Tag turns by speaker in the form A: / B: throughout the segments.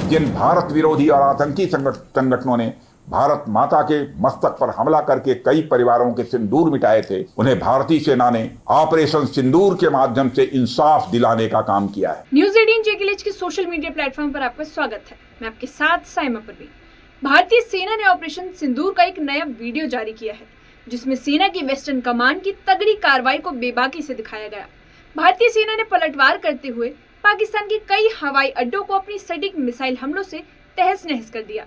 A: जिन भारत विरोधी और आतंकी संगठनों ने भारत माता के मस्तक पर हमला करके कई परिवारों के सिंदूर मिटाए थे, उन्हें भारतीय सेना ने ऑपरेशन सिंदूर के माध्यम से इंसाफ दिलाने का काम किया है।
B: न्यूज़ 18 JKLH के सोशल मीडिया प्लेटफॉर्म पर आपका स्वागत है। मैं आपके साथ साइमा परवीन। भारतीय सेना ने ऑपरेशन सिंदूर का एक नया वीडियो जारी किया है, जिसमें सेना की वेस्टर्न कमांड की तगड़ी कार्रवाई को बेबाकी से दिखाया गया। भारतीय सेना ने पलटवार करते हुए पाकिस्तान के कई हवाई अड्डों को अपनी सटीक मिसाइल हमलों से तहस नहस कर दिया।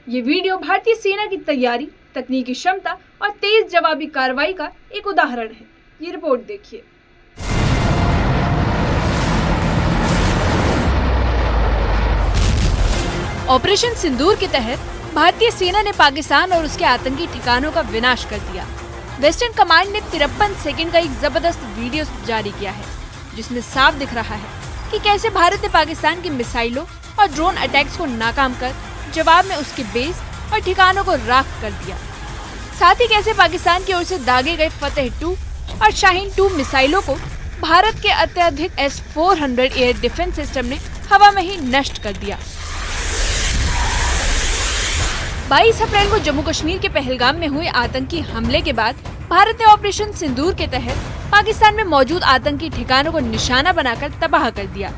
B: ये वीडियो भारतीय सेना की तैयारी, तकनीकी क्षमता और तेज जवाबी कार्रवाई का एक उदाहरण है। ये रिपोर्ट देखिए। ऑपरेशन सिंदूर के तहत भारतीय सेना ने पाकिस्तान और उसके आतंकी ठिकानों का विनाश कर दिया। वेस्टर्न कमांड ने 53 सेकंड का एक जबरदस्त वीडियो जारी किया है, जिसमें साफ दिख रहा है कि कैसे भारत ने पाकिस्तान की मिसाइलों और ड्रोन अटैक्स को नाकाम कर जवाब में उसके बेस और ठिकानों को राख कर दिया। साथ ही कैसे पाकिस्तान की ओर से दागे गए फतेह 2 और शाहीन 2 मिसाइलों को भारत के अत्याधिक S-400 एयर डिफेंस सिस्टम ने हवा में ही नष्ट कर दिया। 22 अप्रैल को जम्मू कश्मीर के पहलगाम में हुए आतंकी हमले के बाद भारत ने ऑपरेशन सिंदूर के तहत पाकिस्तान में मौजूद आतंकी ठिकानों को निशाना बनाकर तबाह कर दिया।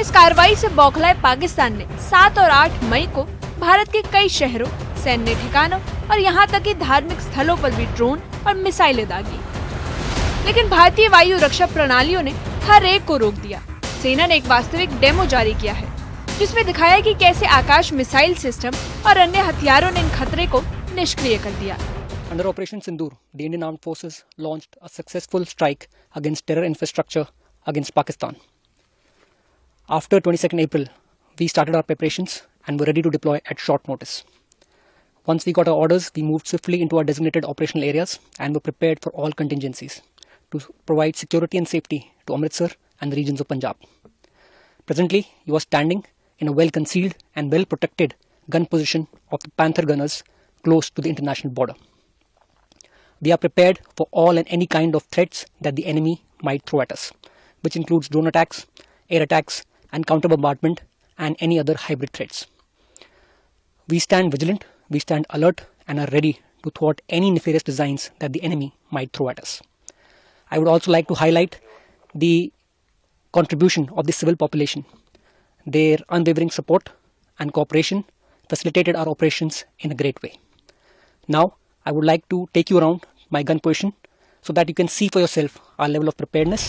B: इस कार्रवाई से बौखलाए पाकिस्तान ने 7 और 8 मई को भारत के कई शहरों, सैन्य ठिकानों और यहाँ तक कि धार्मिक स्थलों पर भी ड्रोन और मिसाइलें दागी। लेकिन भारतीय वायु रक्षा प्रणालियों ने हर एक को रोक दिया। सेना ने एक वास्तविक डेमो जारी किया है, जिसमें दिखाया कि कैसे आकाश मिसाइल सिस्टम और अन्य हथियारों ने इन खतरे को निष्क्रिय कर दिया।
C: Under Operation Sindoor, the Indian Armed Forces launched a successful strike against terror infrastructure against Pakistan. After 22nd April, we started our preparations and were ready to deploy at short notice. Once we got our orders, we moved swiftly into our designated operational areas and were prepared for all contingencies to provide security and safety to Amritsar and the regions of Punjab. Presently, you are standing in a well-concealed and well-protected gun position of the Panther gunners close to the international border. We are prepared for all and any kind of threats that the enemy might throw at us, which includes drone attacks, air attacks, and counter-bombardment and any other hybrid threats. We stand vigilant, we stand alert and are ready to thwart any nefarious designs that the enemy might throw at us. I would also like to highlight the contribution of the civil population. Their unwavering support and cooperation facilitated our operations in a great way. Now, I would like to take you around my gun position so that you can see for yourself our level of preparedness.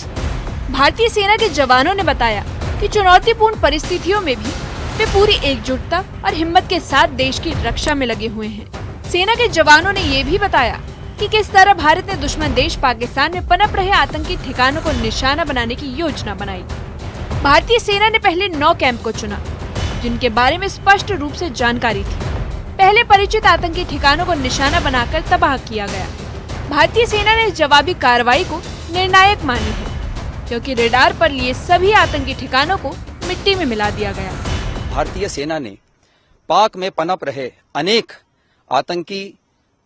B: भारतीय सेना के जवानों ने बताया कि चुनौतीपूर्ण परिस्थितियों में भी वे पूरी एकजुटता और हिम्मत के साथ देश की रक्षा में लगे हुए हैं। सेना के जवानों ने ये भी बताया कि किस तरह भारत ने दुश्मन देश पाकिस्तान में पनप रहे आतंकी ठिकानों को निशाना बनाने की योजना बनाई। भारतीय सेना ने पहले 9 कैंप को चुना, जिनके बारे में स्पष्ट रूप से जानकारी थी। पहले परिचित आतंकी ठिकानों को निशाना बनाकर तबाह किया गया। भारतीय सेना ने इस जवाबी कार्रवाई को निर्णायक मानी है, क्योंकि रेडार पर लिए सभी आतंकी ठिकानों को मिट्टी में मिला दिया गया।
D: भारतीय सेना ने पाक में पनप रहे अनेक आतंकी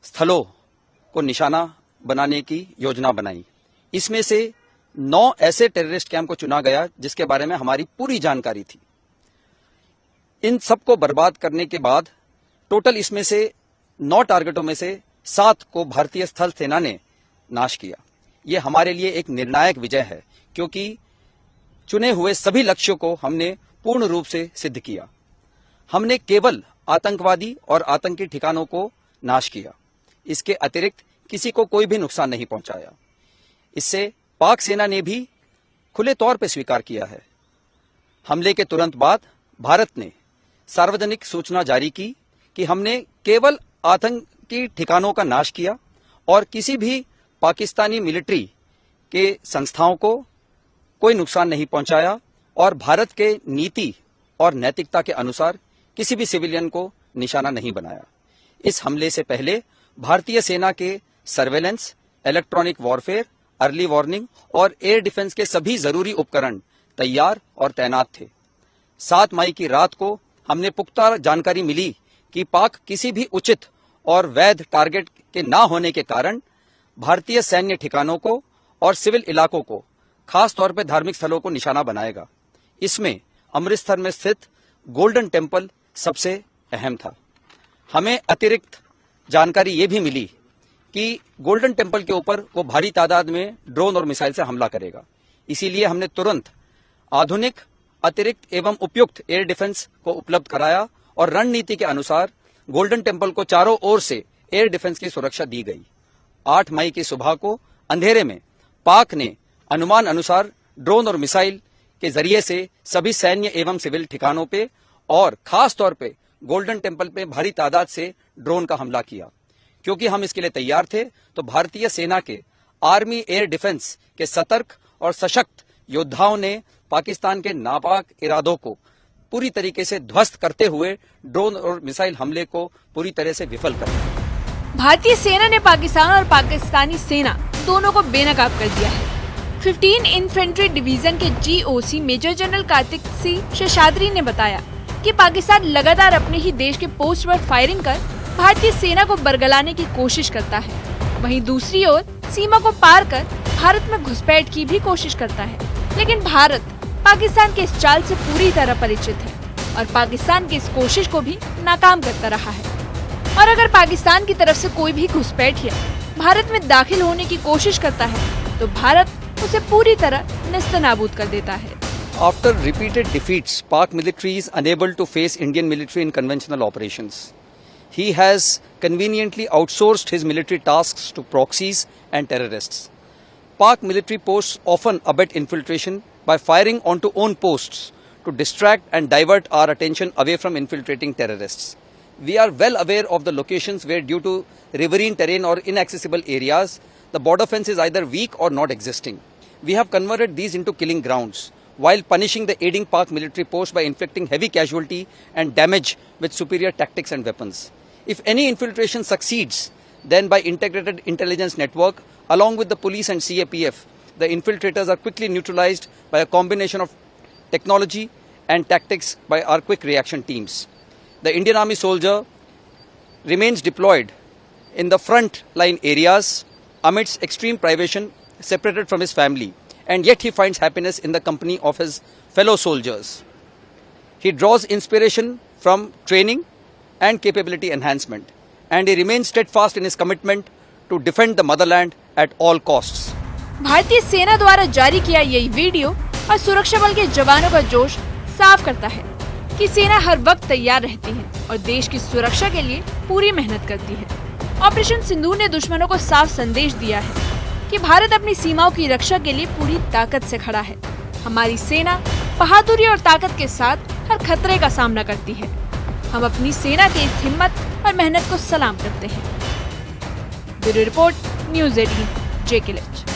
D: स्थलों को निशाना बनाने की योजना बनाई। इसमें से 9 ऐसे टेररिस्ट कैंप को चुना गया जिसके बारे में हमारी पूरी जानकारी थी। इन सबको बर्बाद करने के बाद टोटल इसमें से 9 टारगेटों में से 7 को भारतीय स्थल सेना ने नाश किया। ये हमारे लिए एक निर्णायक विजय है, क्योंकि चुने हुए सभी लक्ष्यों को हमने पूर्ण रूप से सिद्ध किया। हमने केवल आतंकवादी और आतंकी ठिकानों को नाश किया, इसके अतिरिक्त किसी को कोई भी नुकसान नहीं पहुंचाया। इससे पाक सेना ने भी खुले तौर पर स्वीकार किया है। हमले के तुरंत बाद भारत ने सार्वजनिक सूचना जारी की कि हमने केवल आतंकी ठिकानों का नाश किया और किसी भी पाकिस्तानी मिलिट्री के संस्थाओं को कोई नुकसान नहीं पहुंचाया और भारत के नीति और नैतिकता के अनुसार किसी भी सिविलियन को निशाना नहीं बनाया। इस हमले से पहले भारतीय सेना के surveillance, electronic warfare, early warning और एयर डिफेंस के सभी जरूरी उपकरण तैयार और तैनात थे। 7 मई की रात को हमने पुख्ता जानकारी मिली कि पाक किसी भी उचित और वैध टारगेट के न होने के कारण भारतीय सैन्य ठिकानों को और सिविल इलाकों को, खास तौर पर धार्मिक स्थलों को निशाना बनाएगा। इसमें अमृतसर में स्थित गोल्डन टेम्पल सबसे अहम था। हमें अतिरिक्त जानकारी ये भी मिली कि गोल्डन टेम्पल के ऊपर वो भारी तादाद में ड्रोन और मिसाइल से हमला करेगा। इसीलिए हमने तुरंत आधुनिक, अतिरिक्त एवं उपयुक्त एयर डिफेंस को उपलब्ध कराया और रणनीति के अनुसार गोल्डन टेम्पल को चारों ओर से एयर डिफेंस की सुरक्षा दी गई। 8 मई की सुबह को अंधेरे में पाक ने अनुमान अनुसार ड्रोन और मिसाइल के जरिए से सभी सैन्य एवं सिविल ठिकानों पे और खास तौर पे गोल्डन टेम्पल पे भारी तादाद से ड्रोन का हमला किया। क्योंकि हम इसके लिए तैयार थे, तो भारतीय सेना के आर्मी एयर डिफेंस के सतर्क और सशक्त योद्धाओं ने पाकिस्तान के नापाक इरादों को पूरी तरीके से ध्वस्त करते हुए ड्रोन और मिसाइल हमले को पूरी तरह से विफल कर दिया।
B: भारतीय सेना ने पाकिस्तान और पाकिस्तानी सेना दोनों को बेनकाब कर दिया है। 15 इन्फेंट्री डिवीजन के GOC मेजर जनरल कार्तिक सी शेषाद्री ने बताया कि पाकिस्तान लगातार अपने ही देश के पोस्ट पर फायरिंग कर भारतीय सेना को बरगलाने की कोशिश करता है। वहीं दूसरी ओर सीमा को पार कर भारत में घुसपैठ की भी कोशिश करता है। लेकिन भारत पाकिस्तान के इस चाल से पूरी तरह परिचित है और पाकिस्तान की इस कोशिश को भी नाकाम करता रहा है। और अगर पाकिस्तान की तरफ से कोई भी घुसपैठिया भारत में दाखिल होने की कोशिश करता है तो भारत उसे पूरी तरह नेस्तनाबूद कर देता है।
D: After repeated defeats, Pak military is unable to face Indian military in conventional operations. He has conveniently outsourced his military tasks to proxies and terrorists. Pak military posts often abet infiltration by firing onto own posts to distract and divert our attention away from infiltrating terrorists. We are well aware of the locations where, due to riverine terrain or inaccessible areas, the border fence is either weak or not existing. We have converted these into killing grounds, while punishing the aiding Pak military post by inflicting heavy casualty and damage with superior tactics and weapons. If any infiltration succeeds, then by integrated intelligence network, along with the police and CAPF, the infiltrators are quickly neutralized by a combination of technology and tactics by our quick reaction teams. The Indian Army soldier remains deployed in the front line areas amidst extreme privation, separated from his family, and yet he finds happiness in the company of his fellow soldiers. He draws inspiration from training and capability enhancement, and he remains steadfast in his commitment to defend the motherland at all costs.
B: भारतीय सेना द्वारा जारी किया यही video और सुरक्षा बल के जवानों का जोश साफ करता है कि सेना हर वक्त तैयार रहती है और देश की सुरक्षा के लिए पूरी मेहनत करती है। ऑपरेशन सिंदूर ने दुश्मनों को साफ संदेश दिया है कि भारत अपनी सीमाओं की रक्षा के लिए पूरी ताकत से खड़ा है। हमारी सेना बहादुरी और ताकत के साथ हर खतरे का सामना करती है। हम अपनी सेना की इस हिम्मत और मेहनत को सलाम करते हैं। Bureau report, news 18, JKLH।